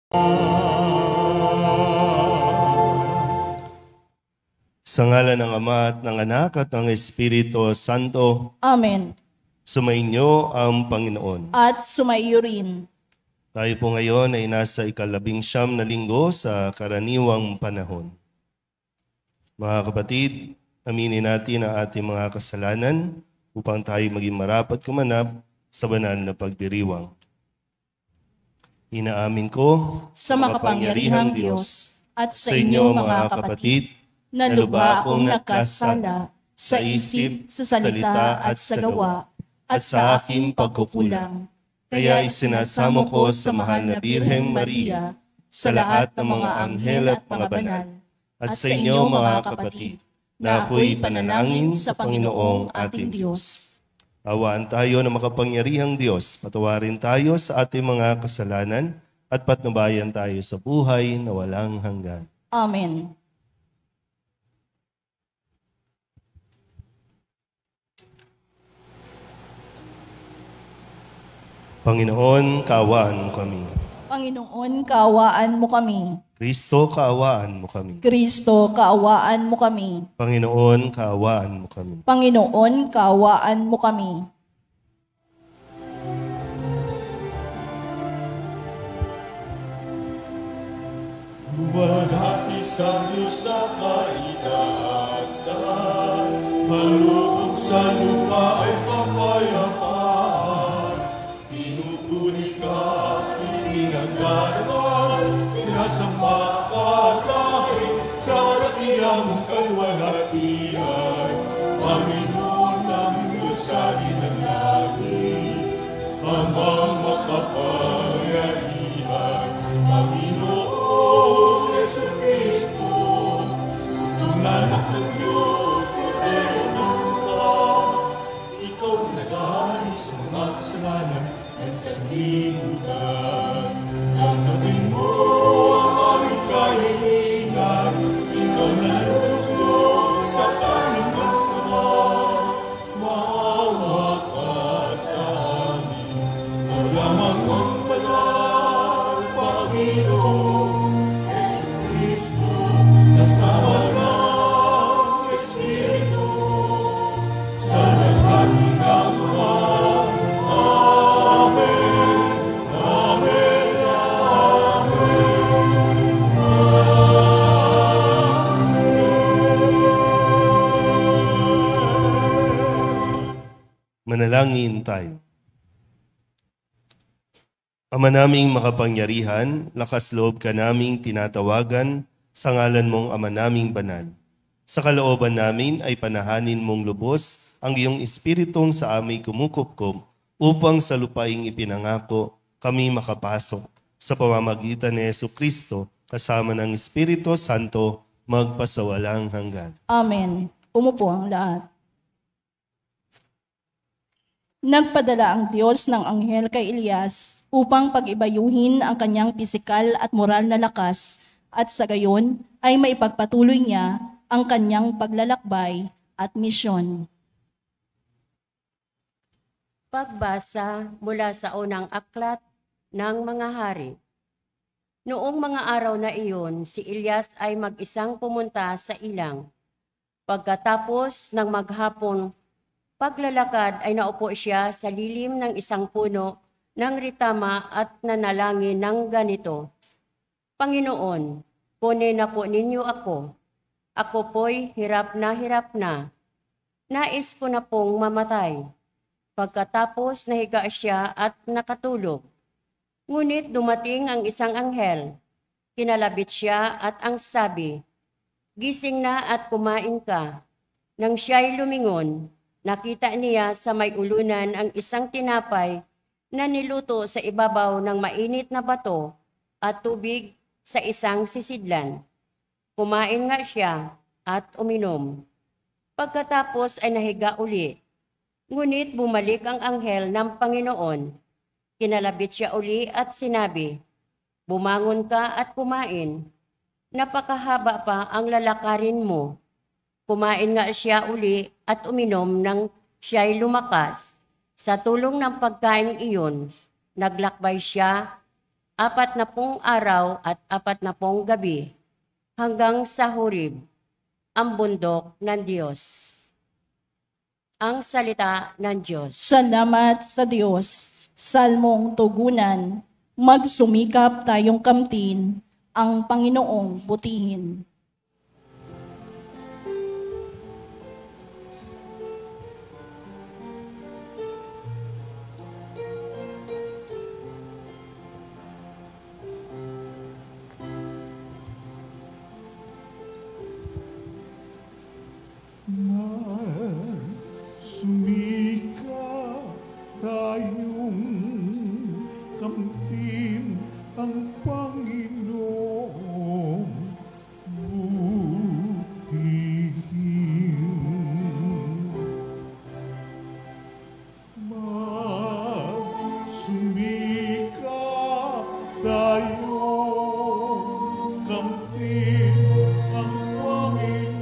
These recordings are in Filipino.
Sa ngalan ng Ama at ng Anak at ng Espiritu Santo. Amen. Sumainyo ang Panginoon. At sumaiyo rin. Tayo po ngayon ay nasa 19 na linggo sa karaniwang panahon. Mga kapatid, aminin natin ang ating mga kasalanan upang tayo maging marapat kumanap sa banal na pagdiriwang. Inaamin ko sa makapangyarihang Diyos at sa inyo mga kapatid, na lubha akong nagkasala sa isip, sa salita at sa gawa, at sa aking pagkukulang. Kaya isinasamo ko sa mahal na Birheng Maria, sa lahat ng mga anghel at mga banal, at sa inyo mga kapatid, na ako'y panalangin sa Panginoong ating Diyos. Awaan tayo ng makapangyarihang Diyos, patawarin tayo sa ating mga kasalanan, at patnubayan tayo sa buhay na walang hanggan. Amen. Panginoon, kaawaan mo kami. Panginoon, kaawaan mo kami. Kristo, kaawaan mo kami. Kristo, kaawaan mo kami. Panginoon, kaawaan mo kami. Panginoon, kaawaan mo kami. Luwalhati sa Diyos sa kaitaasan, maloob sa lupa ay kapayapaan. Pinupuri ka, pinagdaraman, sinasamba ka kahit sa rakiya mong kalwalhatian. Panginoon ang Diyos sa dinalangin, Amang makapangyarihan, Panginoon Yesu Kristo, itong anak ng Diyos, pero ikaw nagalis sa mga kasalanan at sa limutan. Tanggapin mo ang aming kahilingan, ikaw nalulog sa Panginoon. Maawa ka sa amin, maglamang ang banal, Panginoon Yesu Kristo, kasama ng Espiritu, sa lahat ng mga. Amen. Amen. Manalangin tayo. Ama naming makapangyarihan, lakas loob ka naming tinatawagan sa ngalan mong Ama naming banal. Sa kalooban namin ay panahanin mong lubos ang iyong espiritong sa aming kumukupkup upang sa lupaing ipinangako kami makapasok sa pamamagitan ni Yesu Kristo kasama ng Espiritu Santo magpasawalang hanggan. Amen. Umupo ang lahat. Nagpadala ang Diyos ng anghel kay Elias upang pag-ibayuhin ang kanyang pisikal at moral na lakas at sa gayon ay maipagpatuloy niya ang kanyang paglalakbay at misyon. Pagbasa mula sa unang aklat ng mga hari. Noong mga araw na iyon, si Elias ay mag-isang pumunta sa ilang. Pagkatapos ng maghapong paglalakad ay naupo siya sa lilim ng isang puno ng ritama at nanalangin ng ganito, Panginoon, kunin na po ninyo ako. Ako po'y hirap na. Nais ko na pong mamatay. Pagkatapos nahiga siya at nakatulog. Ngunit dumating ang isang anghel. Kinalabit siya at ang sabi, Gising na at kumain ka. Nang siya'y lumingon, nakita niya sa may ulunan ang isang tinapay na niluto sa ibabaw ng mainit na bato at tubig sa isang sisidlan. Kumain nga siya at uminom. Pagkatapos ay nahiga uli. Ngunit bumalik ang anghel ng Panginoon. Kinalabit siya uli at sinabi, Bumangon ka at kumain. Napakahaba pa ang lalakarin mo. Kumain nga siya uli at uminom nang siya'y lumakas. Sa tulong ng pagkain iyon, naglakbay siya 40 araw at 40 gabi, hanggang sa Horeb, ang bundok ng Diyos. Ang salita ng Diyos. Salamat sa Diyos. Salmong tugunan, magsumikap tayong kamtin, ang Panginoong butihin. Sumika tayong kamtin ang Panginoong butihin. Sumika tayong kamtin ang Panginoong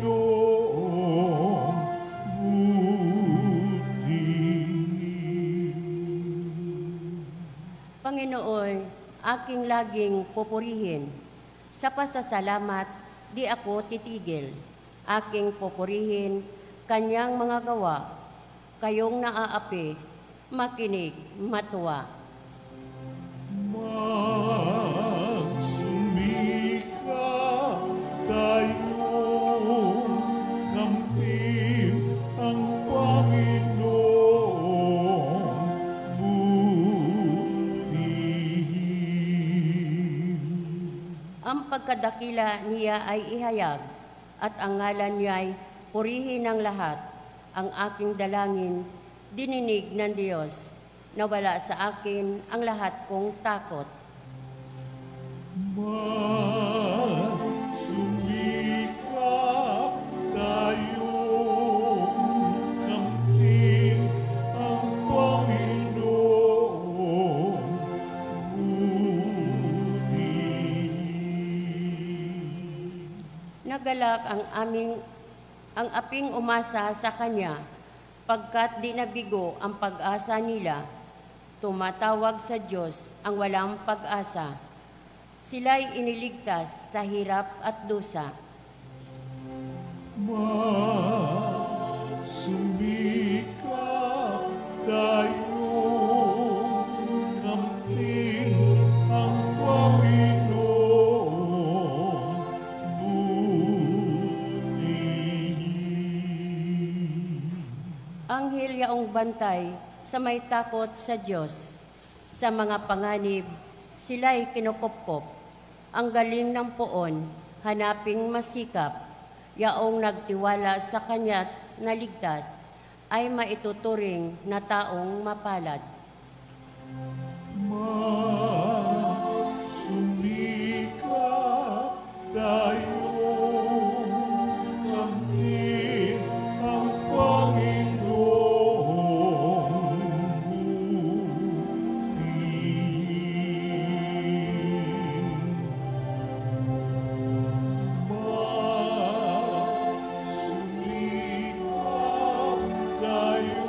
Panginoon, aking laging pupurihin. Sa pasasalamat, di ako titigil. Aking pupurihin, kanyang mga gawa. Kayong naaapi, makinig, matuwa. Magsumika tayong kamtin ang Panginoong butihin. Ang pagkadakila niya ay ihayag, at ang ngalan niya ay purihin ng lahat. Ang aking dalangin, dininig ng Diyos, nawala sa akin ang lahat kong takot. Magsumika tayong kamtin ang Panginoong butihin. Nagalak ang aping umasa sa Kanya, pagkat di nabigo ang pag-asa nila. Tumatawag sa Diyos ang walang pag-asa. Sila'y iniligtas sa hirap at dusa. Sumika tayong kamtin ang Panginoong butihin. Anghel yaong bantay sa may takot sa Diyos. Sa mga panganib, sila'y kinukupkop. Ang galing ng poon, hanaping masikap. Yaong nagtiwala sa Kanya't naligtas, ay maituturing na taong mapalad. Sumika tayong kamtin ang Panginoong butihin. Sumika tayong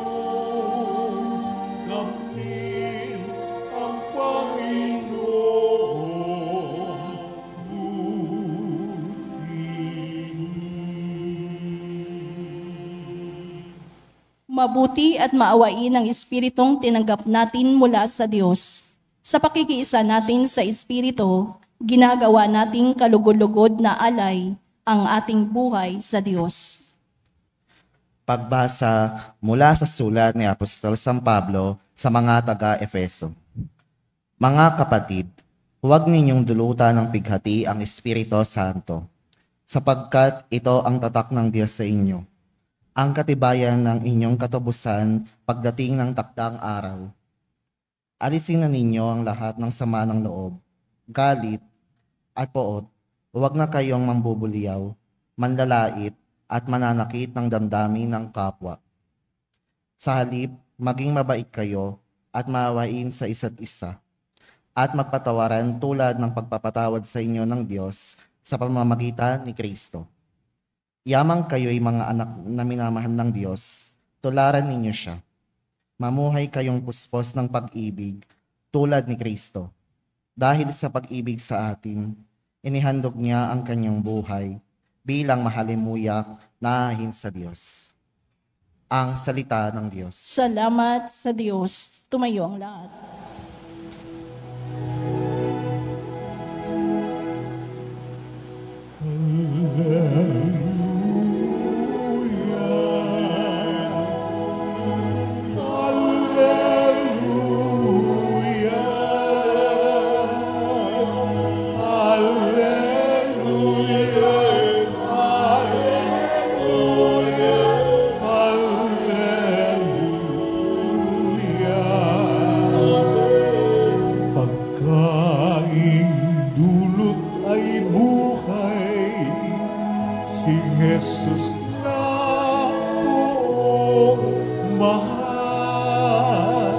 kamtin ang Panginoong butihin. Mabuti at maawain ang Espiritong tinanggap natin mula sa Diyos. Sa pakikiisa natin sa Espiritu, ginagawa nating kalugod-lugod na alay ang ating buhay sa Diyos. Pagbasa mula sa sulat ni Apostol San Pablo sa mga taga-Efeso. Mga kapatid, huwag ninyong dulutan ng pighati ang Espiritu Santo, sapagkat ito ang tatak ng Diyos sa inyo, ang katibayan ng inyong katubusan pagdating ng takdang araw. Alisin na ninyo ang lahat ng sama ng loob, galit at poot. Huwag na kayong mambubuliyaw, manlalait at mananakit ng damdamin ng kapwa. Sa halip, maging mabait kayo at maawain sa isa't isa, at magpatawaran tulad ng pagpapatawad sa inyo ng Diyos sa pamamagitan ni Kristo. Yamang kayo'y mga anak na minamahal ng Diyos, tularan ninyo siya. Mamuhay kayong puspos ng pag-ibig tulad ni Kristo. Dahil sa pag-ibig sa atin, inihandog niya ang kanyang buhay bilang mahalimuyak na ahin sa Diyos. Ang salita ng Diyos. Salamat sa Diyos. Tumayo ang lahat. Pagkaing dulot ay buhay, si Jesus na buong mahal.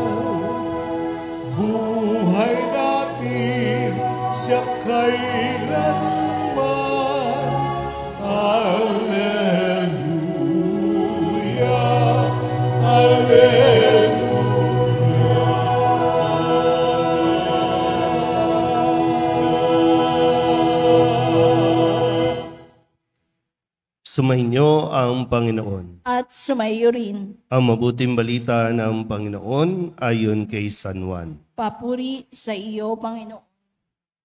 Buhay natin siya kailanman. Alleluia, Alleluia. Sumainyo ang Panginoon. At sumayo rin. Ang mabuting balita ng Panginoon ayon kay San Juan. Papuri sa iyo, Panginoon.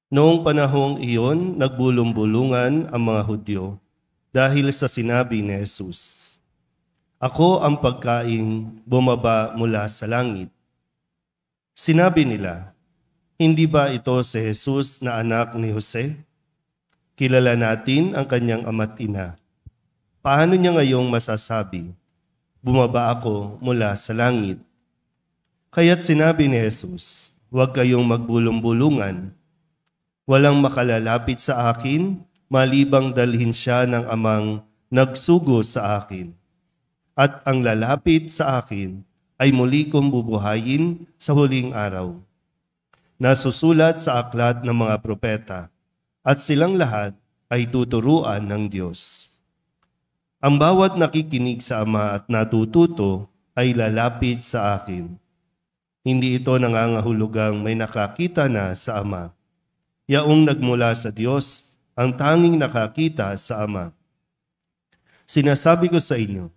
Noong panahong iyon, nagbulong-bulungan ang mga Hudyo dahil sa sinabi ni Jesus, "Ako ang pagkaing bumaba mula sa langit." Sinabi nila, "Hindi ba ito si Jesus na anak ni Jose? Kilala natin ang kanyang ama't ina. Paano niya ngayong masasabi, 'Bumaba ako mula sa langit'?" Kaya't sinabi ni Jesus, "Huwag kayong magbulong-bulungan. Walang makalalapit sa akin, malibang dalhin siya ng amang nagsugo sa akin. At ang lalapit sa akin ay muli kong bubuhayin sa huling araw." Nasusulat sa aklat ng mga propeta, at silang lahat ay tuturuan ng Diyos. Ang bawat nakikinig sa Ama at natututo ay lalapit sa akin. Hindi ito nangangahulugang may nakakita na sa Ama. Yaong nagmula sa Diyos, ang tanging nakakita sa Ama. Sinasabi ko sa inyo,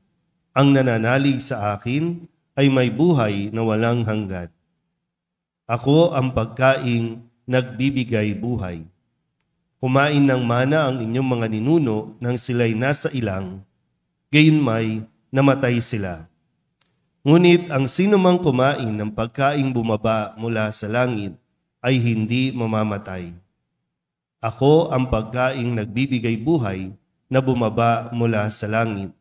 ang nananalig sa akin ay may buhay na walang hanggan. Ako ang pagkaing nagbibigay buhay. Kumain ng mana ang inyong mga ninuno nang sila'y nasa ilang, gayunmay namatay sila. Ngunit ang sinumang kumain ng pagkaing bumaba mula sa langit ay hindi mamamatay. Ako ang pagkaing nagbibigay buhay na bumaba mula sa langit.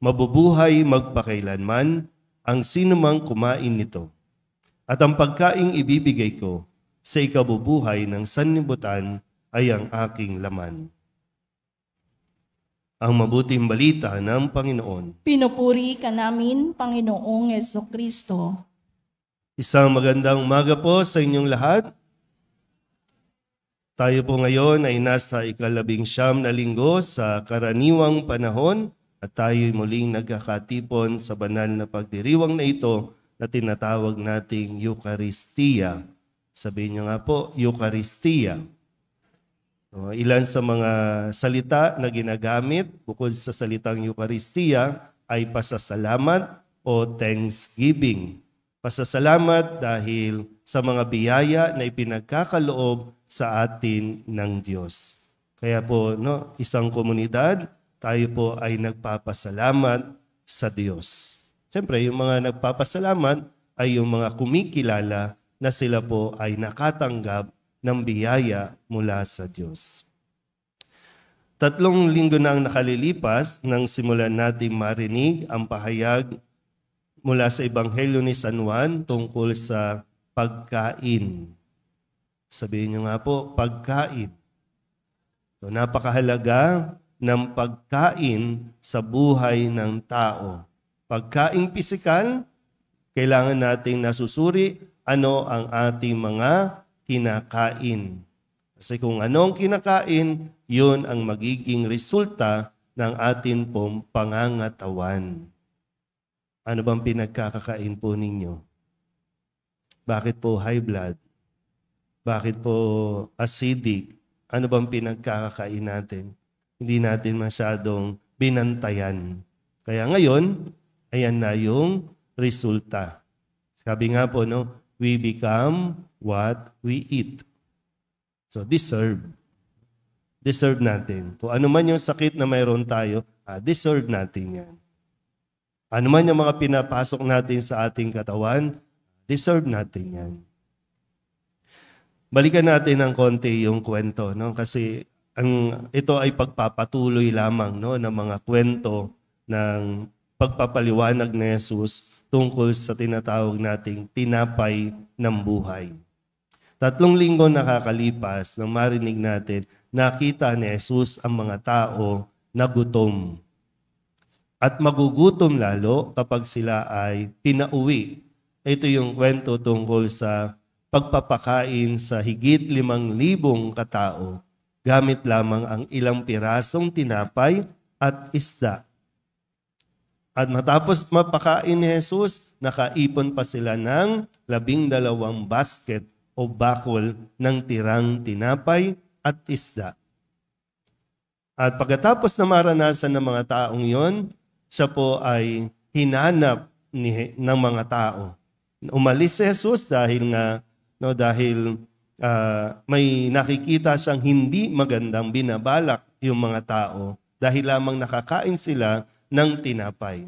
Mabubuhay magpakailanman ang sinumang kumain nito. At ang pagkaing ibibigay ko sa ikabubuhay ng sanlibutan ay ang aking laman. Ang mabuting balita ng Panginoon. Pinupuri ka namin, Panginoong Jesucristo. Isang magandang umaga po sa inyong lahat. Tayo po ngayon ay nasa 19 na linggo sa karaniwang panahon at tayo'y muling nagkakatipon sa banal na pagdiriwang na ito na tinatawag nating Eucharistia. Sabihin niyo nga po, Eucharistia. Ilan sa mga salita na ginagamit bukod sa salitang Eucharistia ay pasasalamat o thanksgiving. Pasasalamat dahil sa mga biyaya na ipinagkakaloob sa atin ng Diyos. Kaya po, isang komunidad, tayo po ay nagpapasalamat sa Diyos. Siyempre, yung mga nagpapasalamat ay yung mga kumikilala na sila po ay nakatanggap ng biyaya mula sa Diyos. 3 linggo na ang nakalilipas nang simulan nating marinig ang pahayag mula sa Ebanghelyo ni San Juan tungkol sa pagkain. Sabihin niyo nga po, pagkain. So, napakahalaga ng pagkain sa buhay ng tao. Pagkain pisikal, kailangan nating nasusuri ano ang ating mga kinakain. Kasi kung anong kinakain, yun ang magiging resulta ng ating pong pangangatawan. Ano bang pinagkakakain po ninyo? Bakit po high blood? Bakit po acidic? Ano bang pinagkakakain natin? Hindi natin masyadong binantayan. Kaya ngayon, ayan na yung resulta. Sabi nga po, no, we become what we eat. So, deserve. Deserve natin. Kung ano man yung sakit na mayroon tayo, deserve natin yan. Ano man yung mga pinapasok natin sa ating katawan, deserve natin yan. Balikan natin ng konti yung kwento, no? Kasi ito ay pagpapatuloy lamang, no, ng mga kwento ng pagpapaliwanag ni Jesus tungkol sa tinatawag nating tinapay ng buhay. 3 linggo nakakalipas nang marinig natin, nakita ni Jesus ang mga tao na gutom. At magugutom lalo kapag sila ay pinauwi. Ito yung kwento tungkol sa pagpapakain sa higit 5,000 katao gamit lamang ang ilang pirasong tinapay at isda. At matapos mapakain ni Jesus, nakaipon pa sila ng 12 basket o bakol ng tirang tinapay at isda. At pagkatapos na maranasan ng mga taong yon, siya po ay hinanap ng mga tao. Umalis si Jesus dahil may nakikita siyang hindi magandang binabalak yung mga tao dahil lamang nakakain sila ng tinapay.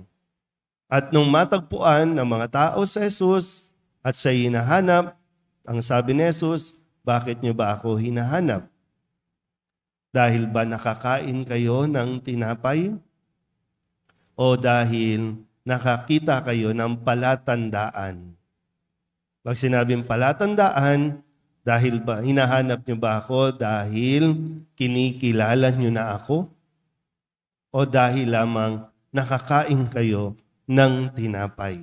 At nung matagpuan ng mga tao si Jesus at siya hinahanap, ang sabi ni Jesus, bakit niyo ba ako hinahanap? Dahil ba nakakain kayo ng tinapay? O dahil nakakita kayo ng palatandaan? Pag sinabing palatandaan, dahil ba hinahanap niyo ba ako dahil kinikilala niyo na ako? O dahil lamang nakakain kayo ng tinapay?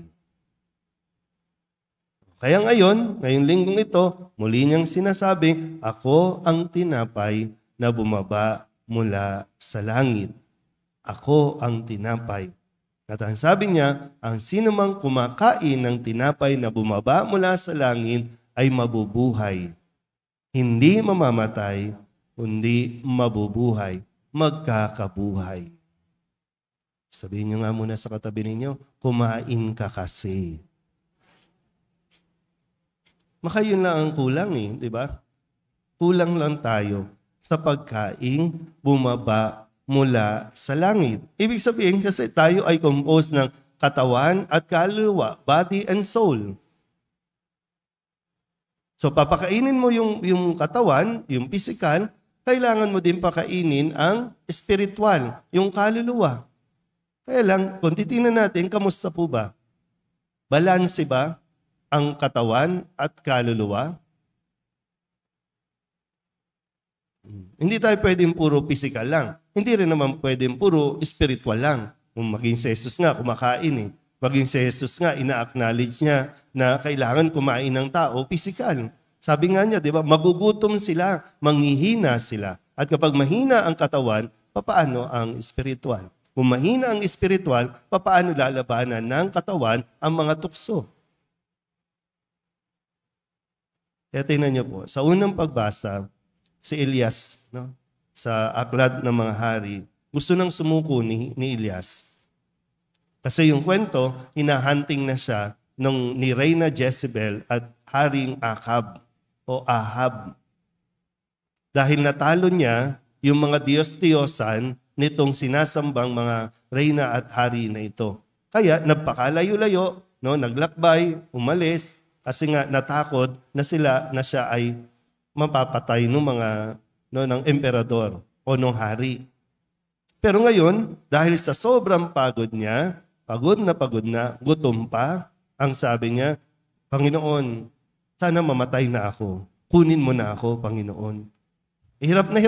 Kaya ngayong linggong ito, muli niyang sinasabi, ako ang tinapay na bumaba mula sa langit. Ako ang tinapay. At ang sabi niya, ang sinumang kumakain ng tinapay na bumaba mula sa langit ay mabubuhay. Hindi mamamatay, kundi mabubuhay, magkakabuhay. Sabihin niyo nga muna sa katabi ninyo, kumain ka kasi. Makayon lang ang kulang di ba? Kulang lang tayo sa pagkain bumaba mula sa langit. Ibig sabihin kasi tayo ay composed ng katawan at kaluluwa, body and soul. So papakainin mo yung katawan, yung physical, kailangan mo din pakainin ang spiritual, yung kaluluwa. Kaya lang, kung titingnan natin, kamusta po ba? Balanse ba ang katawan at kaluluwa? Hindi tayo pwedeng puro physical lang. Hindi rin naman pwedeng puro spiritual lang. Kung maging si Jesus nga, kumakain Maging si Jesus nga, ina-acknowledge niya na kailangan kumain ng tao physical. Sabi nga niya, di ba, magugutom sila, manghihina sila. At kapag mahina ang katawan, papaano ang spiritual? Kung mahina ang spiritual, papaano lalabanan ng katawan ang mga tukso? Kaya tingnan niyo po, sa unang pagbasa, si Elias, sa Aklat ng mga Hari, gusto nang sumuko ni Elias. Kasi yung kwento, hinahunting na siya ni Reyna Jezebel at Haring Ahab. Dahil natalo niya yung mga Diyos-Diyosan nitong sinasambang mga reyna at hari na ito. Kaya nagpakalayo-layo, naglakbay, umalis, kasi nga natakot na siya ay mapapatay ng emperador o ng hari. Pero ngayon, dahil sa sobrang pagod niya, pagod na, gutom pa, ang sabi niya, Panginoon, sana mamatay na ako. Kunin mo na ako, Panginoon. Hirap na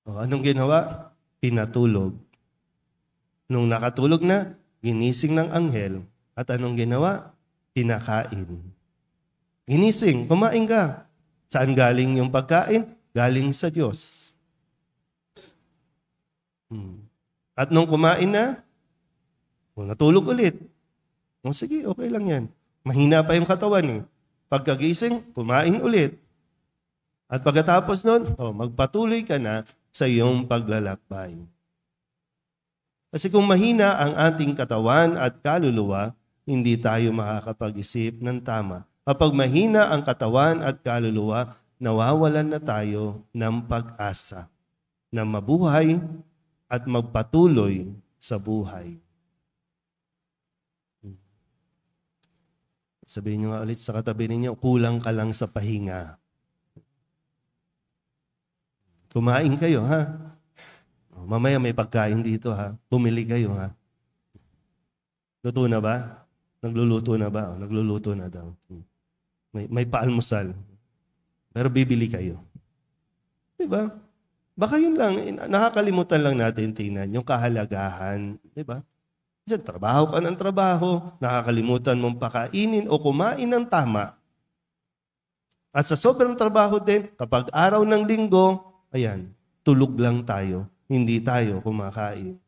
O, anong ginawa? Pinatulog. Nung nakatulog na, ginising ng anghel. At anong ginawa? Pinakain. Ginising, kumain ka. Saan galing yung pagkain? Galing sa Diyos. At nung kumain na, natulog ulit. Sige, okay lang yan. Mahina pa yung katawan Pagkagising, kumain ulit. At pagkatapos nun, magpatuloy ka na sa iyong paglalakbay. Kasi kung mahina ang ating katawan at kaluluwa, hindi tayo makakapag-isip ng tama. Kapag mahina ang katawan at kaluluwa, nawawalan na tayo ng pag-asa na mabuhay at magpatuloy sa buhay. Sabihin nyo nga ulit sa katabi ninyo, kulang ka lang sa pahinga. Kumain kayo, ha? Mamaya may pagkain dito, ha? Bumili kayo, ha? Luto na ba? Nagluluto na ba? Nagluluto na daw. May paalmusal. Pero bibili kayo. Diba? Baka yun lang, nakakalimutan lang natin tingnan yung kahalagahan. Diba? Diyan, trabaho ka ng trabaho, nakakalimutan mong pakainin o kumain ng tama. At sa sobrang trabaho din, kapag araw ng linggo, ayan, tulog lang tayo, hindi tayo kumakain.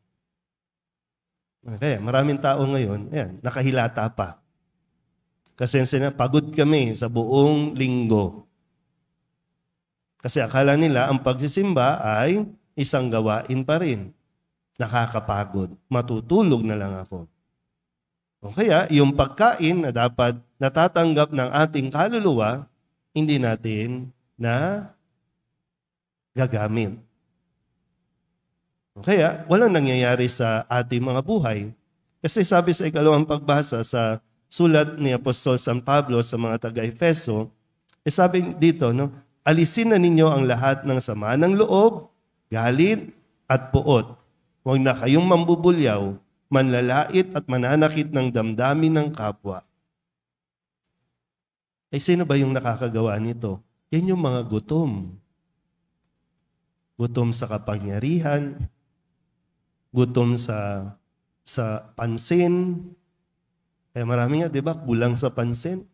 Kaya maraming tao ngayon, ayan, nakahilata pa. Kasi pagod kami sa buong linggo. Kasi akala nila ang pagsisimba ay isang gawain pa rin. Nakakapagod. Matutulog na lang ako. O kaya, yung pagkain na dapat natatanggap ng ating kaluluwa, hindi natin na gagamit. O kaya, walang nangyayari sa ating mga buhay. Kasi sabi sa ikalawang pagbasa sa sulat ni Apostol San Pablo sa mga taga-Efeso, sabi dito, alisin na ninyo ang lahat ng sama ng loob, galit, at puot. Huwag na kayong mambubulyaw, manlalait at mananakit ng damdamin ng kapwa. Sino ba yung nakakagawa nito? Yan yung mga gutom. Gutom sa kapangyarihan, gutom sa pansin. Kaya marami nga, di ba, kulang sa pansin.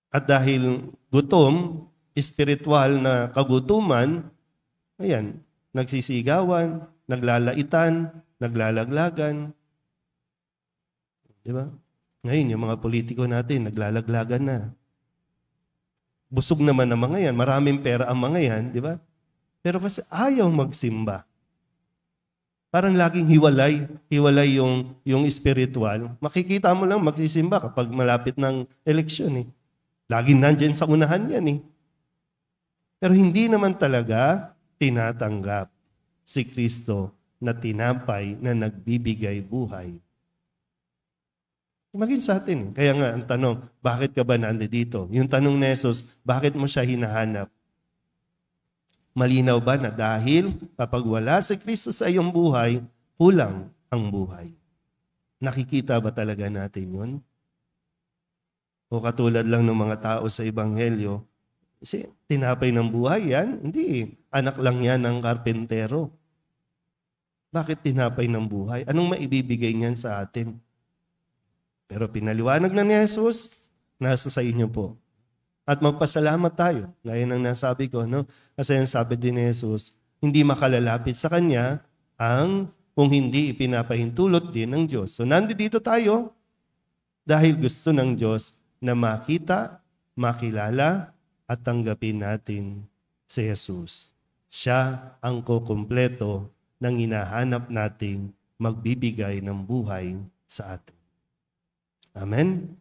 At dahil gutom, espiritual na kagutuman, ayan, nagsisigawan, naglalaitan, naglalaglagan. Di ba? Ngayon, yung mga politiko natin, naglalaglagan na. Busog naman ang mga yan. Maraming pera ang mga yan, di ba? Pero kasi ayaw magsimba. Parang laging hiwalay yung spiritual. Makikita mo lang magsisimba kapag malapit ng eleksyon. Laging nandyan sa unahan yan. Pero hindi naman talaga tinatanggap si Kristo na tinapay na nagbibigay buhay. Maging sa atin. Kaya nga, ang tanong, bakit ka ba nandito? Yung tanong ni Jesus, bakit mo siya hinahanap? Malinaw ba na dahil kapag wala si Kristo sa iyong buhay, kulang ang buhay? Nakikita ba talaga natin yun? O katulad lang ng mga tao sa Ebanghelyo, kasi tinapay ng buhay yan? Hindi. Anak lang yan ng karpentero. Bakit tinapay ng buhay? Anong maibibigay niyan sa atin? Pero pinaliwanag na ni Jesus, nasa sa inyo po. At magpasalamat tayo. Gaya ng nasabi ko, Kasi ang sabi din ni Jesus, hindi makalalapit sa Kanya kung hindi ipinapahintulot din ng Diyos. So nandito tayo dahil gusto ng Diyos na makita, makilala, at tanggapin natin si Jesus. Siya ang kukumpleto ng hinahanap nating magbibigay ng buhay sa atin. Amen?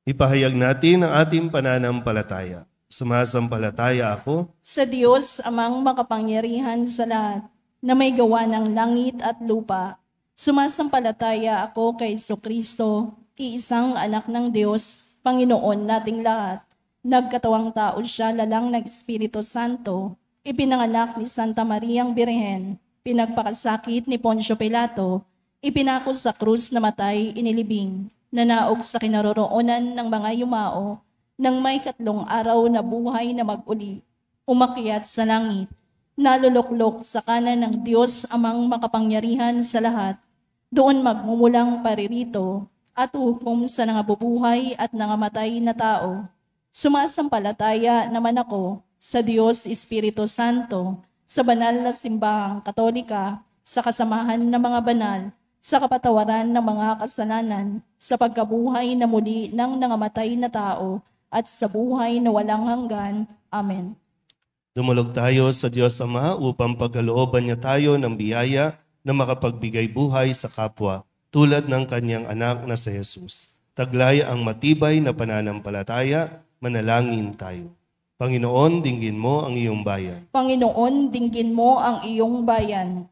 Ipahayag natin ang ating pananampalataya. Sumasampalataya ako sa Diyos amang makapangyarihan sa lahat, na may gawa ng langit at lupa. Sumasampalataya ako kay Jesucristo, iisang anak ng Diyos, Panginoon nating lahat. Nagkatawang tao siya, lalang ng Espiritu Santo, ipinanganak ni Santa Mariang Birhen, pinagpakasakit ni Poncio Pilato, ipinako sa krus na matay, inilibing, nanaog sa kinaroroonan ng mga yumao, nang may 3 araw na buhay na mag-uli, umakyat sa langit, naluluklok sa kanan ng Diyos amang makapangyarihan sa lahat, doon magmumulang paririto at hukom sa nangabubuhay at nangamatay na tao. Sumasampalataya naman ako sa Diyos Espiritu Santo, sa banal na simbahang Katolika, sa kasamahan ng mga banal, sa kapatawaran ng mga kasalanan, sa pagkabuhay na muli ng nangamatay na tao, at sa buhay na walang hanggan. Amen. Dumulog tayo sa Diyos Ama upang pagkalooban niya tayo ng biyaya na makapagbigay buhay sa kapwa tulad ng kanyang anak na si Jesus. Taglay ang matibay na pananampalataya, manalangin tayo. Panginoon, dinggin mo ang iyong bayan. Panginoon, dinggin mo ang iyong bayan.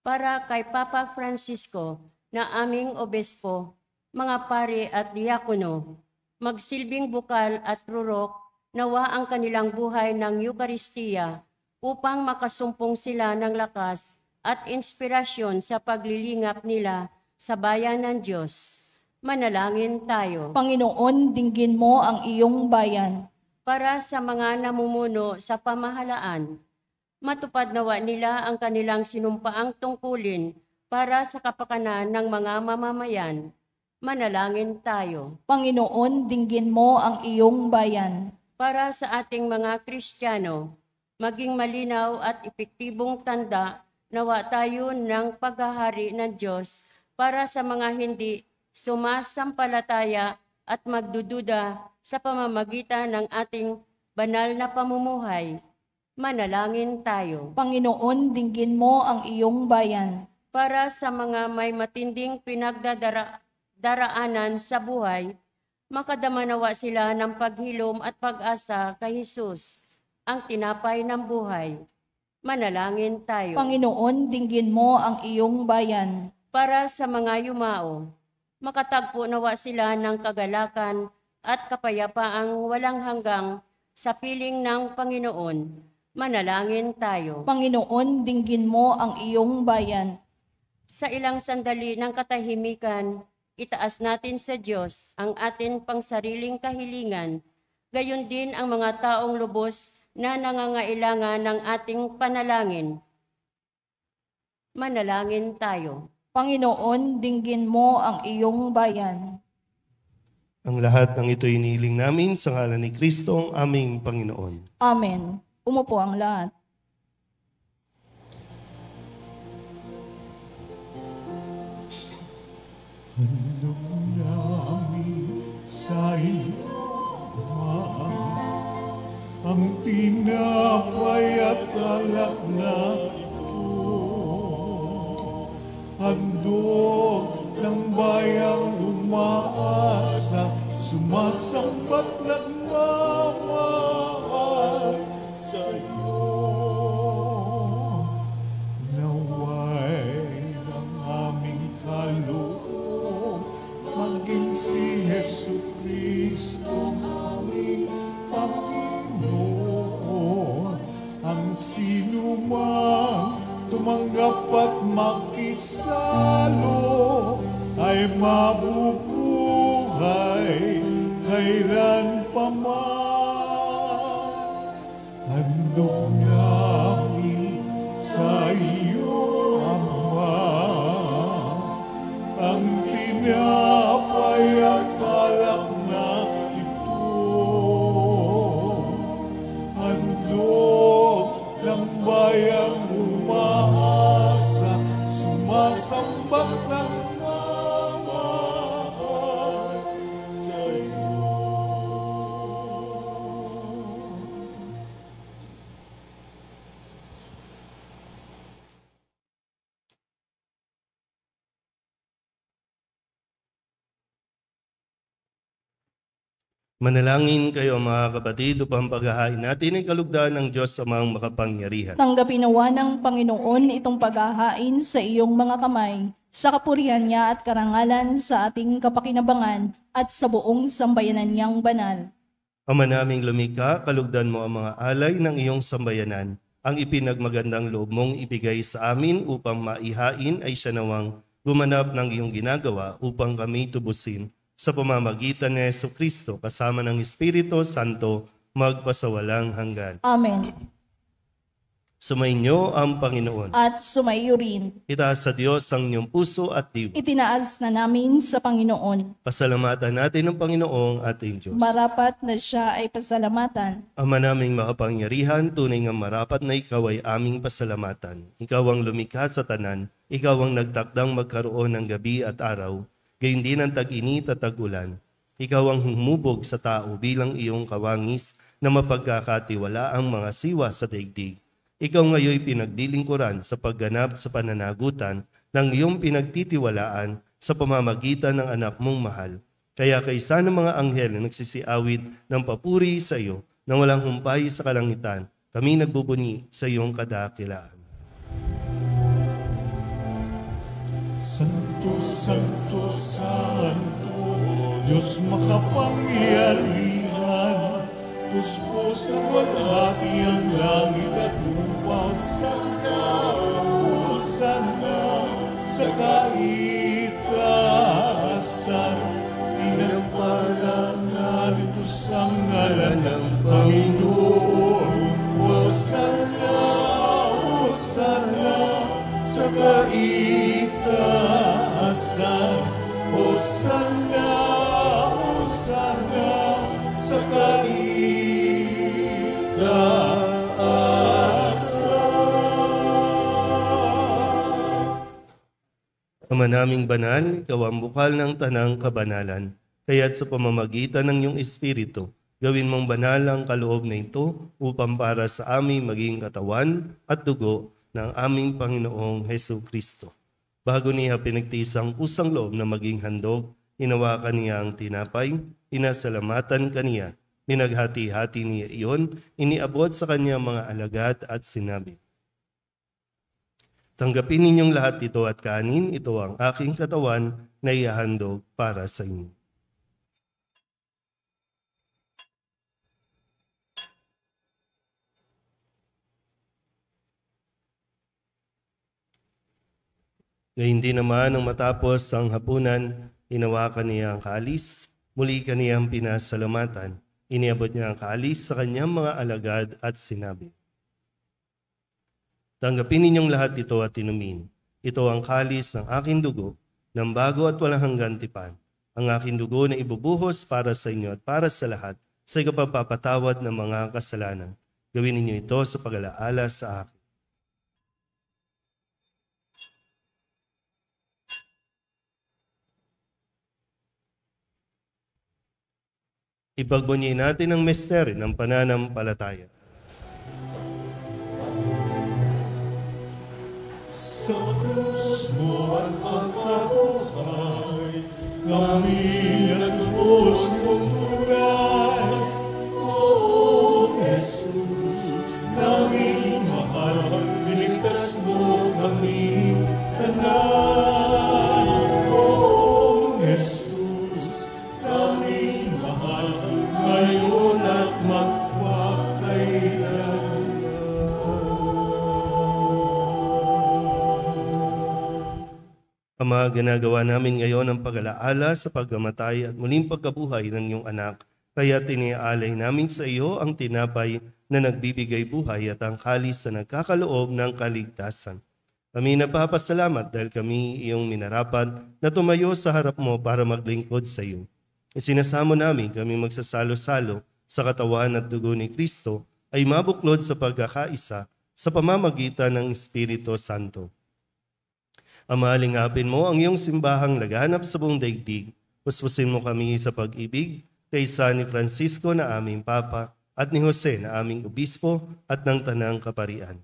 Para kay Papa Francisco na aming obispo, mga pari at diakono, magsilbing bukal at rurok, nawa ang kanilang buhay ng Eukaristiya upang makasumpong sila ng lakas at inspirasyon sa paglilingap nila sa bayan ng Diyos. Manalangin tayo. Panginoon, dinggin mo ang iyong bayan. Para sa mga namumuno sa pamahalaan, matupad nawa nila ang kanilang sinumpaang tungkulin para sa kapakanan ng mga mamamayan. Manalangin tayo. Panginoon, dinggin mo ang iyong bayan. Para sa ating mga Kristiyano, maging malinaw at epektibong tanda nawa tayo ng paghahari ng Diyos para sa mga hindi sumasampalataya at magdududa sa pamamagitan ng ating banal na pamumuhay. Manalangin tayo. Panginoon, dinggin mo ang iyong bayan. Para sa mga may matinding pinagdaraanan sa buhay, makadama nawa sila ng paghilom at pag-asa kay Jesus, ang tinapay ng buhay. Manalangin tayo. Panginoon, dinggin mo ang iyong bayan. Para sa mga yumao, makatagpo nawa sila ng kagalakan at kapayapaang walang hanggang sa piling ng Panginoon. Manalangin tayo. Panginoon, dinggin mo ang iyong bayan. Sa ilang sandali ng katahimikan, itaas natin sa Diyos ang atin pangsariling kahilingan, gayon din ang mga taong lubos na nangangailangan ng ating panalangin. Manalangin tayo. Panginoon, dinggin mo ang iyong bayan. Ang lahat ng ito inihiling namin sa ngalan ni Kristo, ang aming Panginoon. Amen. Umupo ang lahat. Handog namin sa iyo, ang tinapay at alak na ito. Handog ng bayang umaasa, sumasambat nagmamahal sa iyo. Naway ang aming kaloob, maging si Jesu Cristo aming Panginoon. Ang sino man tumanggap at makisalo ay mabubuhay kailan pa man. Handog namin sa iyo, Ama, ang tinapay at alak na ito. Handog ng bayang umaasa, sumasambat ng mamahal sa iyo. Manalangin kayo mga kapatid upang paghahain natin ay kalugdan ng Diyos Amang makapangyarihan. Tanggapin nawa ng Panginoon itong paghahain sa iyong mga kamay, sa kapurihan niya at karangalan sa ating kapakinabangan at sa buong sambayanan niyang banal. Ama naming lumikha, kalugdan mo ang mga alay ng iyong sambayanan. Ang ipinagmagandang loob mong ibigay sa amin upang maihain ay siya nawang gumanap ng iyong ginagawa upang kami tubusin sa pamamagitan ni Jesucristo kasama ng Espiritu Santo magpasawalang hanggan. Amen. Sumainyo ang Panginoon. At sumaiyo rin. Itaas sa Diyos ang inyong puso at diwa. Itinaas na namin sa Panginoon. Pasalamatan natin ang Panginoong ating Diyos. Marapat na siya ay pasalamatan. Ama naming makapangyarihan, tunay nga marapat na ikaw ay aming pasalamatan. Ikaw ang lumikha sa tanan, ikaw ang nagtakdang magkaroon ng gabi at araw, gayon din ang tag-init at tag-ulan. Ikaw ang humubog sa tao bilang iyong kawangis na mapagkakatiwala ang mga siwa sa daigdig. Ikaw ngayoy pinagdilingkuran sa pagganap sa pananagutan ng iyong pinagtitiwalaan sa pamamagitan ng anak mong mahal. Kaya kaysa ng mga anghel na nagsisiawit ng papuri sa iyo na walang humpay sa kalangitan, kami nagbubuni sa iyong kadakilaan. Santo, Santo, Santo, Diyos makapangyarihan, puspos na walhati ang langit at lupa. Sana sa kaitaasan, tinampalang narito sa ngalan ng Panginoon. O sana sa kaitaasan, o sana sa Ama naming banal, ikaw ang bukal ng tanang kabanalan. Kaya't sa pamamagitan ng iyong Espiritu, gawin mong banal ang kaloob na ito upang para sa aming maging katawan at dugo ng aming Panginoong Hesu Kristo. Bago niya pinagtiis ang kusang loob na maging handog, hinawakan niya ang tinapay, pinasalamatan kaniya, pinaghati-hati niya iyon, iniabot sa kanya mga alagad at sinabi, tanggapin ninyong lahat ito at kanin, ito ang aking katawan na ihahandog para sa inyo. Ngayon din naman nang matapos ang hapunan, hinawakan niya ang kalis, muli kaniyang pinasalamatan, iniabot niya ang kalis sa kanyang mga alagad at sinabi, tanggapin ninyong lahat ito at inumin. Ito ang kalis ng aking dugo, ng bago at walang hanggang tipan. Ang aking dugo na ibubuhos para sa inyo at para sa lahat sa ikapagpapatawad ng mga kasalanan. Gawin ninyo ito sa pag-alaala sa akin. Ipagbunyi natin ang misteryo ng pananampalataya. Sa krus mo at pagkabuhay, kami nagtubos mong tunay. O Jesus, naming mahal, niligtas mo kami kanan. O Jesus, naming mahal, ngayon at magpakailan. Ama, ginagawa namin ngayon ang pag-alaala sa pagkamatay at muling pagkabuhay ng iyong anak. Kaya tiniaalay namin sa iyo ang tinapay na nagbibigay buhay at ang kalis na nagkakaloob ng kaligtasan. Kami napapasalamat dahil kami iyong minarapat na tumayo sa harap mo para maglingkod sa iyo. Isinasamo namin kami magsasalo-salo sa katawan at dugo ni Kristo ay mabuklod sa pagkakaisa sa pamamagitan ng Espiritu Santo. Ama, lingapin mo ang iyong simbahang laganap sa buong daigdig. Puspusin mo kami sa pag-ibig kaysa ni Francisco na aming Papa at ni Jose na aming Obispo at ng Tanang Kaparian.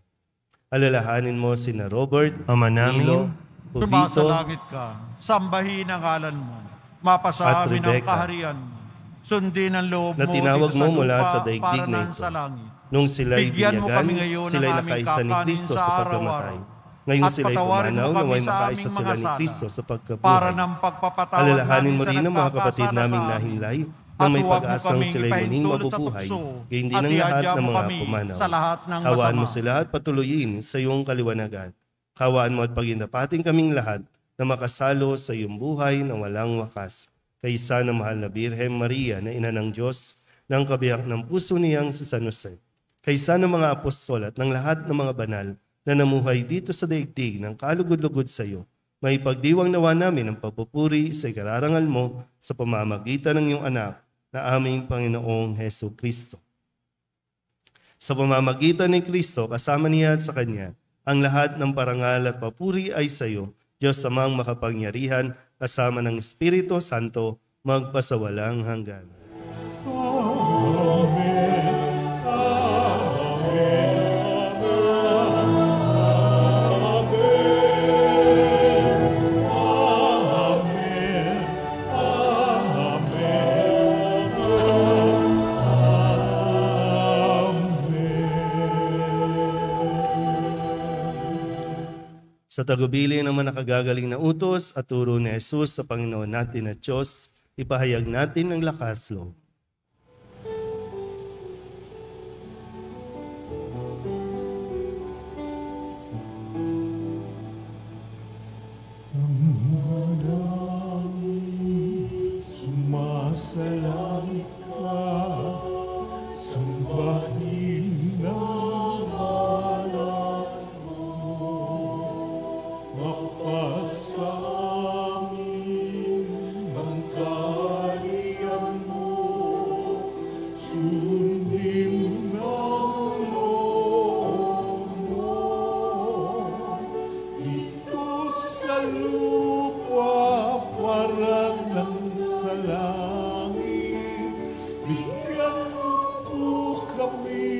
Alalahanin mo sina Robert, Ama namin, Tumasa Pubito, langit ka, sambahin ang ngalan mo, mapasa At amin ang Rebecca, kaharian mo, sundin ang loob na mo tinawag dito sa mo mula lupa sa daigdig para na nang ito. sa langit. Nung sila'y Bigyan mo kami binyagan, ngayon ng sila'y aming nakaisa ni kakanin Kristo sa sa pagkamatay. araw-araw. Ngayon At sila'y patawarin mo pumanaw, kami naway sa makaisa aming sila mga ni sala, Kristo sa pagkabuhay. para ng pagpapatawad Alalahanin namin mo sa rin ang mga kapatid nagpapasala naming sa amin. nahinlay At na may huwag mo pag-asang kaming sila'y muling ipahintulot sa mabubuhay. tukso. Gayon din At ang lahat ihadya ng mo mga kami pumanaw. sa lahat ng Hawaan mo masama. sila at patuloyin sa iyong kaliwanagan. Hawaan mo at pagindapating kaming lahat na makasalo sa iyong buhay na walang wakas. Kaysa ng mahal na Birhen Maria na ina ng Diyos, ng kabiyak ng puso niyang si San Jose. kaysa ng mga apostol at ng lahat ng mga banal na namuhay dito sa daigdig ng kalugod-lugod sa iyo, may pagdiwang nawa namin ang pagpupuri sa ikararangal mo sa pamamagitan ng iyong anak na aming Panginoong Heso Kristo. Sa pamamagitan ni Kristo, kasama niya at sa Kanya, ang lahat ng parangal at papuri ay sa iyo, Diyos Amang makapangyarihan, kasama ng Espiritu Santo, magpasawalang hanggan. Sa tagubili ng mga nakagagaling na utos at turo ni Jesus sa Panginoon natin at Diyos, ipahayag natin ang lakas loob. Sumasalangit ka, sambahin ng ngalan mo. Mapasamin ang kaharian mo, sundin ang loob mo. Dito sa lupa para lang sa langit, bigyan mo po kami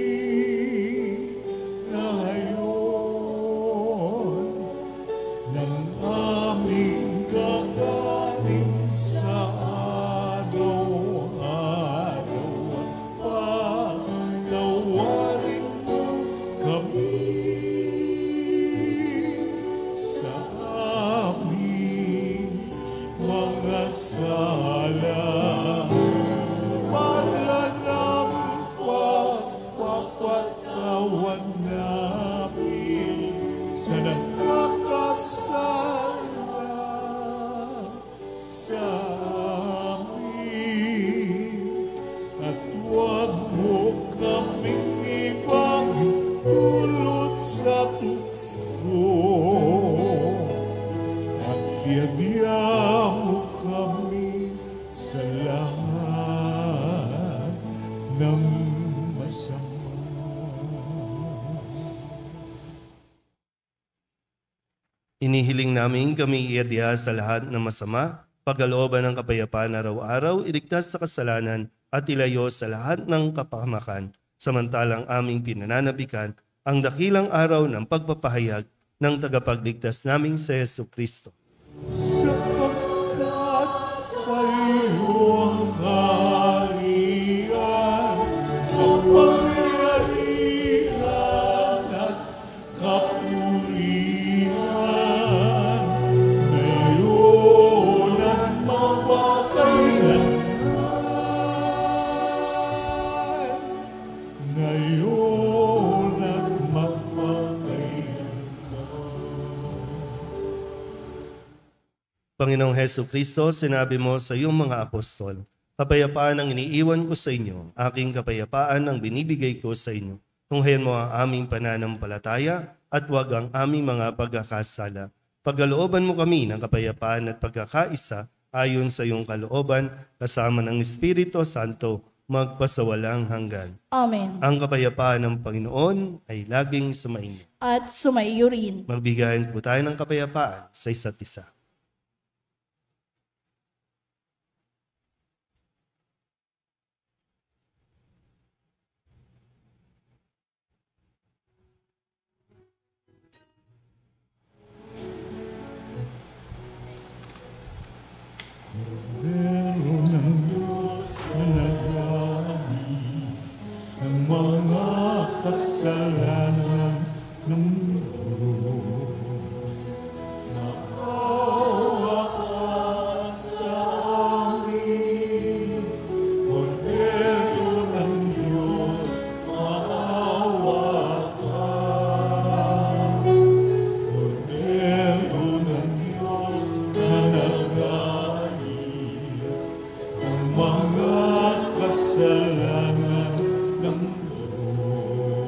ngayon ng aming kakanin sa araw-araw at patawarin mo kami sa aming mga sala para namin pagpapatawan namin sa nakakasala sa amin, at huwag mo kaming ibang dulot sa tukso, at iadya mo kami sa lahat ng masama. Inihiling namin kami iadya sa lahat ng masama, pagkalooban ng kapayapaan araw-araw, iligtas sa kasalanan at ilayo sa lahat ng kapahamakan, samantalang aming pinananabikan ang dakilang araw ng pagpapahayag ng tagapagligtas naming si Hesus Kristo. Sapagkat sa iyo ang kaharian, kapangyarihan at kapurihan, ngayon at mapakailanman. Ngayon at mapakailanman. Panginoong Hesus Kristo, sinabi mo sa iyong mga apostol, kapayapaan ang iniiwan ko sa inyo, aking kapayapaan ang binibigay ko sa inyo. Tunghayan mo ang aming pananampalataya at huwag ang aming mga pagkakasala. Pagkalooban mo kami ng kapayapaan at pagkakaisa ayon sa iyong kalooban, kasama ng Espiritu Santo, magpasawalang hanggan. Amen. Ang kapayapaan ng Panginoon ay laging sumainyo. At sumaiyo rin. Magbigayan po tayo ng kapayapaan sa isa't isa. Pero ng Diyos na nag-amis ng mga kasalanan ng mundo. Maawa ka sa amin, Kordero ng Diyos, maawa ka. Kordero ng Diyos na nag-alis ng mga kasalanan ng mundo.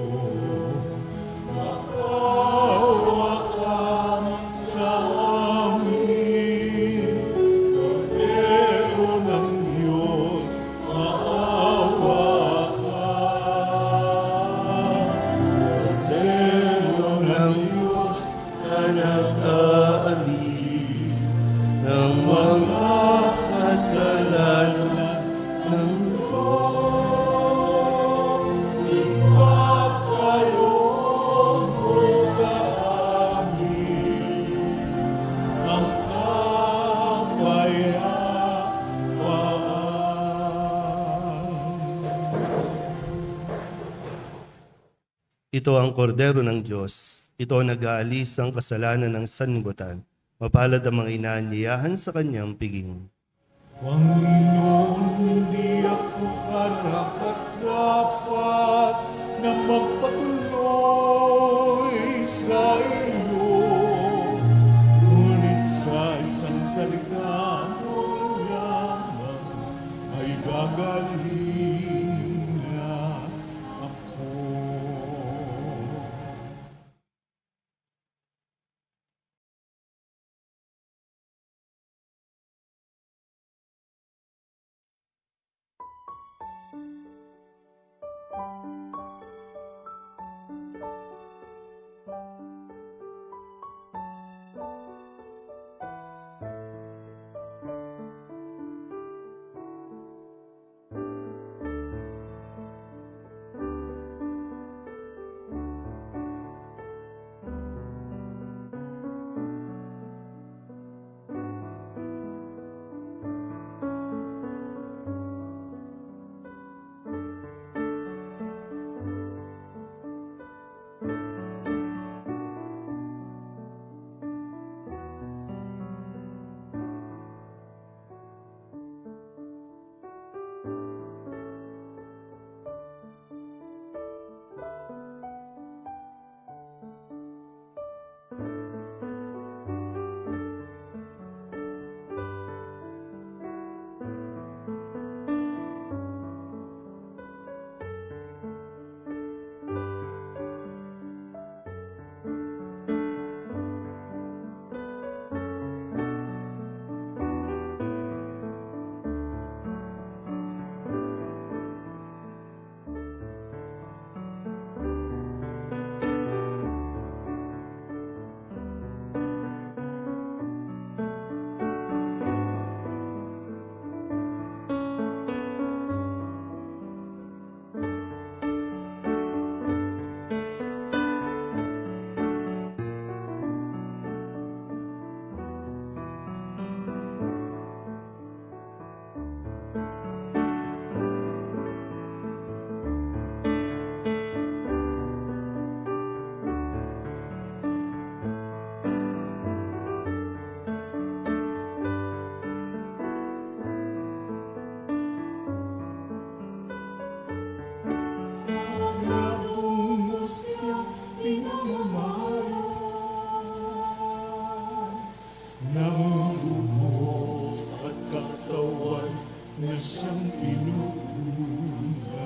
Ito ang kordero ng Diyos. Ito ang nag-aalis ng kasalanan ng sanlibutan. Mapalad ang mga inaanyayahan sa kanyang piging. Panginoon, hindi ako karapat-dapat na magpatuloy sa iyo. Ngunit sa isang salita mo lamang ay gagaling na ako. Ng buho at katawan na siyang pinuuna.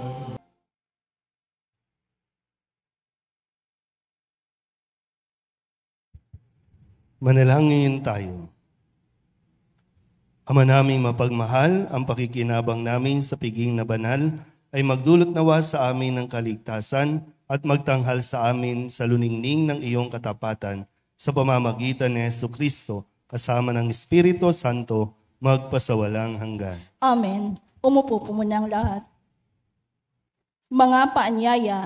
Manalangin tayo. Ama naming mapagmahal, ang pakikinabang namin sa piging na banal ay magdulot nawa sa amin ng kaligtasan at magtanghal sa amin sa luningning ng iyong katapatan sa pamamagitan ni Jesucristo kasama ng Espiritu Santo magpasawalang hanggan. Amen. Umupo po muna ang lahat. Mga paanyaya,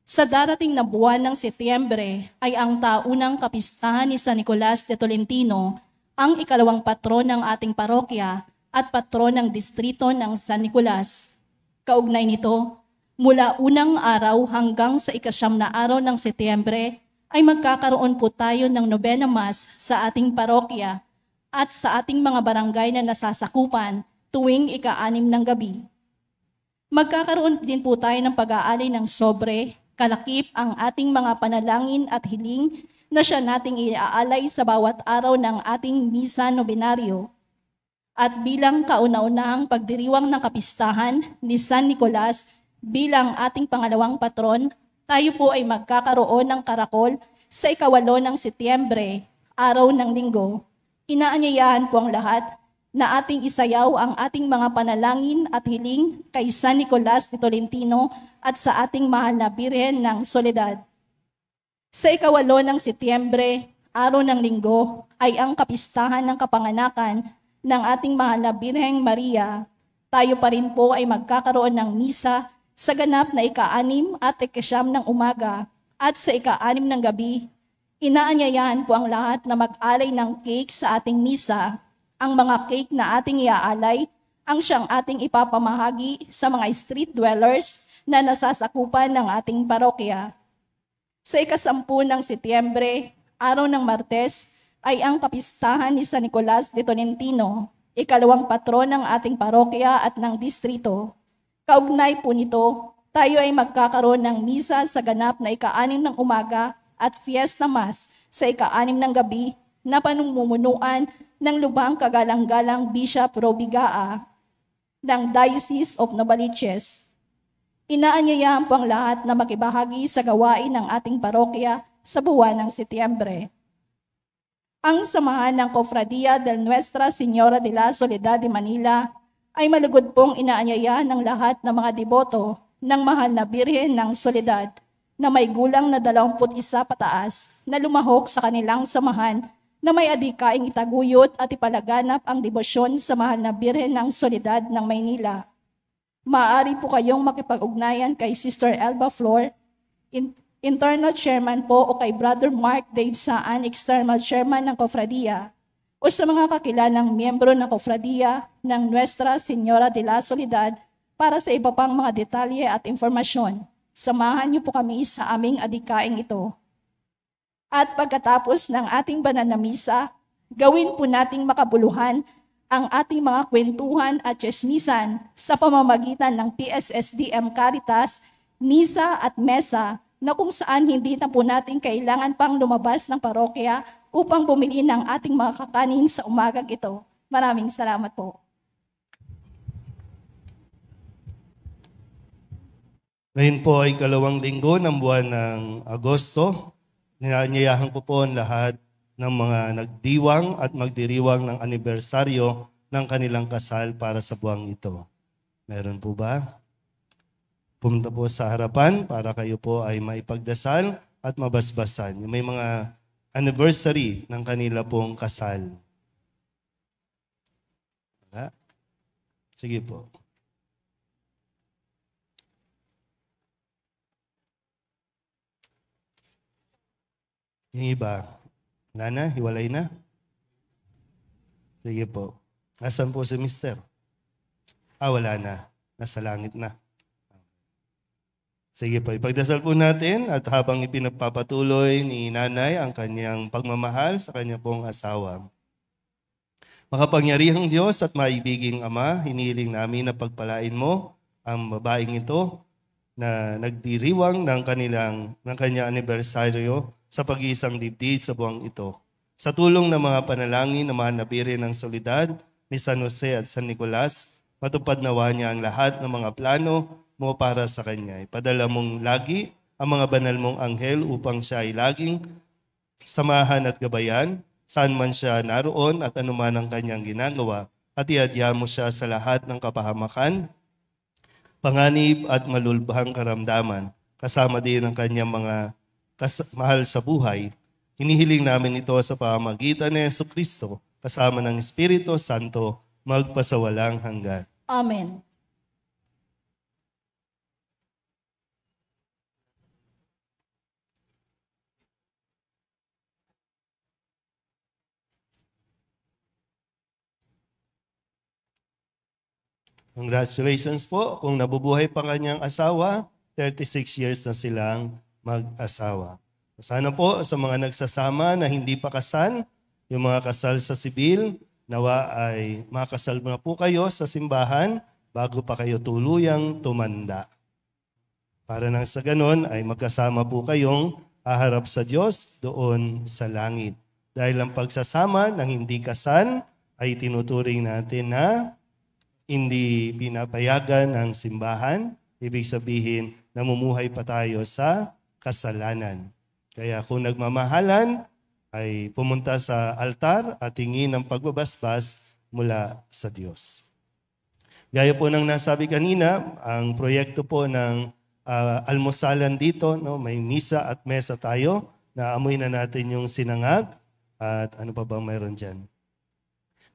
sa darating na buwan ng Setyembre ay ang taunang kapistahan ni San Nicolas de Tolentino, ang ikalawang patron ng ating parokya at patron ng distrito ng San Nicolas. Kaugnay nito, mula unang araw hanggang sa 9 na araw ng Setyembre ay magkakaroon po tayo ng Novena Mass sa ating parokya at sa ating mga barangay na nasasakupan tuwing 6 ng gabi. Magkakaroon din po tayo ng pag-aalay ng sobre, kalakip ang ating mga panalangin at hiling na siya nating iaalay sa bawat araw ng ating misa nobenaryo. At bilang kauna-unahang pagdiriwang ng kapistahan ni San Nicolas bilang ating pangalawang patron, tayo po ay magkakaroon ng karakol sa 8 ng Setyembre, araw ng linggo. Inaanyayahan po ang lahat na ating isayaw ang ating mga panalangin at hiling kay San Nicolas de Tolentino at sa ating mahal na Birhen ng Soledad. Sa 8 ng Setyembre, araw ng linggo, ay ang kapistahan ng kapanganakan ng ating mahal na Birheng Maria. Tayo pa rin po ay magkakaroon ng misa sa ganap na 6 at 9 ng umaga at sa 6 ng gabi. Inaanyayahan po ang lahat na mag-alay ng cake sa ating misa. Ang mga cake na ating iaalay ang siyang ating ipapamahagi sa mga street dwellers na nasasakupan ng ating parokya. Sa 10 ng Setyembre, araw ng Martes, ay ang kapistahan ni San Nicolas de Tolentino, ikalawang patron ng ating parokya at ng distrito. Kaugnay po nito, tayo ay magkakaroon ng misa sa ganap na 6 ng umaga at Fiesta Mass sa 6 ng gabi na panumumunuan ng Lubang Kagalang-galang Bishop Robigaa ng Diocese of Novaliches. Inaanyayahan po ang lahat na makibahagi sa gawain ng ating parokya sa buwan ng Setyembre. Ang samahan ng Cofradia del Nuestra Señora de la Soledad de Manila ay malugod pong inaanyayahan ng lahat ng mga deboto ng Mahal na Birhen ng Soledad na may gulang na 21 pataas na lumahok sa kanilang samahan na may adhikaing itaguyod at ipalaganap ang debosyon sa Mahal na Birhen ng Soledad ng Maynila. Maaari po kayong makipag-ugnayan kay Sister Elba Flor, Internal Chairman po, o kay Brother Mark Dave Saan, External Chairman ng Cofradia, o sa mga kakilalang miyembro ng Cofradia ng Nuestra Señora de la Soledad para sa iba pang mga detalye at informasyon. Samahan niyo po kami sa aming adhikaing ito. At pagkatapos ng ating banal na misa, gawin po nating makabuluhan ang ating mga kwentuhan at tsismisan sa pamamagitan ng PSSDM Caritas, misa at mesa, na kung saan hindi na po natin kailangan pang lumabas ng parokya upang bumili ng ating mga kakanin sa umagang ito. Maraming salamat po. Ngayon po ay 2 linggo ng buwan ng Agosto. Ninaanyayahan ko po ang lahat ng mga nagdiwang at magdiriwang ng anibersaryo ng kanilang kasal para sa buwang ito. Meron po ba? Pumunta po sa harapan para kayo po ay maipagdasal at mabasbasan. May mga anniversary ng kanila pong kasal. Sige po. Yung iba, wala na? Hiwalay na? Sige po. Nasaan po si Mister? Wala na. Nasa langit na. Sige po, ipagdasal po natin at habang ipinagpapatuloy ni nanay ang kanyang pagmamahal sa kanyang pong asawa. Makapangyarihang Diyos at maibiging Ama, hinihiling namin na pagpalain mo ang babaeng ito na nagdiriwang ng kanyang anibersaryo sa pag-iisang dibdib sa buwang ito. Sa tulong ng mga panalangin na Mahal na Birhen ng Soledad ni San Jose at San Nicolas, matupad nawa niya ang lahat ng mga plano mo para sa kanya. Ipadala mong lagi ang mga banal mong anghel upang siya ay laging samahan at gabayan, saan man siya naroon at anuman ang kanyang ginagawa, at iadya mo siya sa lahat ng kapahamakan, panganib at malulbahang karamdaman, kasama din ang kanyang mga mahal sa buhay. Hinihiling namin ito sa pamamagitan ni Jesucristo, kasama ng Espiritu Santo, magpasawalang hanggan. Amen. Congratulations po kung nabubuhay pa kanyang asawa, 36 years na silang mag-asawa. Sana po sa mga nagsasama na hindi pa kasal, yung mga kasal sa sibil, nawa ay makasal na po kayo sa simbahan bago pa kayo tuluyang tumanda. Para nang sa ganon ay magkasama po kayong haharap sa Diyos doon sa langit. Dahil ang pagsasama ng hindi kasal ay tinuturing natin na hindi pinapayagan ng simbahan, ibig sabihin, namumuhay pa tayo sa kasalanan. Kaya kung nagmamahalan, ay pumunta sa altar at tingin ng pagbabasbas mula sa Diyos. Gaya po ng nasabi kanina, ang proyekto po ng almusalan dito, no, may misa at mesa tayo, naamoy na natin yung sinangag, at ano pa bang mayroon dyan?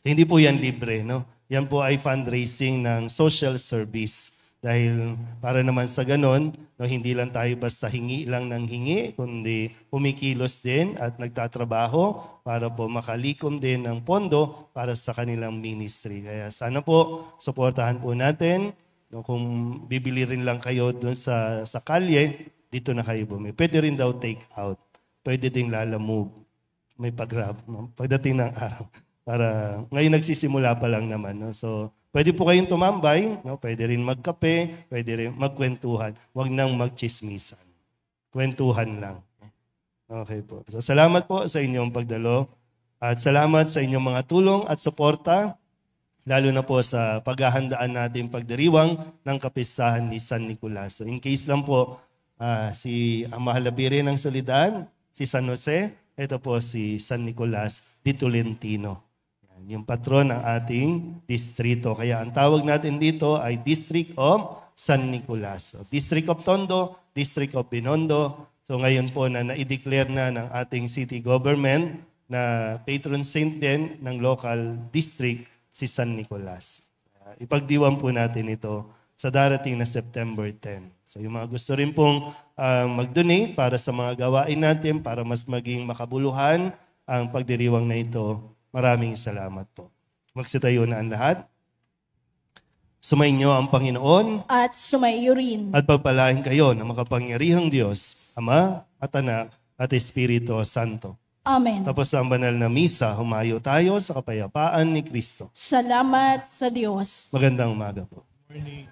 Hindi po yan libre, no? Yan po ay fundraising ng social service. Dahil para naman sa ganon, no, hindi lang tayo basta hingi lang ng hingi, kundi humikilos din at nagtatrabaho para po makalikom din ng pondo para sa kanilang ministry. Kaya sana po, suportahan po natin. No, kung bibili rin lang kayo doon sa kalye, dito na kayo bumili. Pwede rin daw take out. Pwede ding lalamove. May pag-grab. No? Pagdating ng araw. Para ngayon nagsisimula pa lang naman. No? So, pwede po kayong tumambay. No? Pwede rin magkape. Pwede rin magkwentuhan. Huwag nang magchismisan. Kwentuhan lang. Okay po. So, salamat po sa inyong pagdalo. At salamat sa inyong mga tulong at suporta. Lalo na po sa paghahandaan natin pagdiriwang ng kapistahan ni San Nicolas. So, in case lang po, si ang mahalabiri ng Solidad, si San Jose, ito po si San Nicolas de Tolentino. Yan, yung patron ng ating distrito. Kaya ang tawag natin dito ay District of San Nicolas. So, District of Tondo, District of Binondo. So ngayon po na na-declare na ng ating city government na patron saint din ng local district si San Nicolas. Ipagdiwang po natin ito sa darating na September 10. So yung mga gusto rin pong mag-donate para sa mga gawain natin para mas maging makabuluhan ang pagdiriwang na ito, maraming salamat po. Magsitayo na ang lahat. Sumainyo ang Panginoon At sumaiyo rin. at pagpalain kayo ng makapangyarihang Diyos, Ama at Anak at Espiritu Santo. Amen. Tapos ang banal na misa, humayo tayo sa kapayapaan ni Kristo. Salamat sa Diyos. Magandang umaga po. Morning.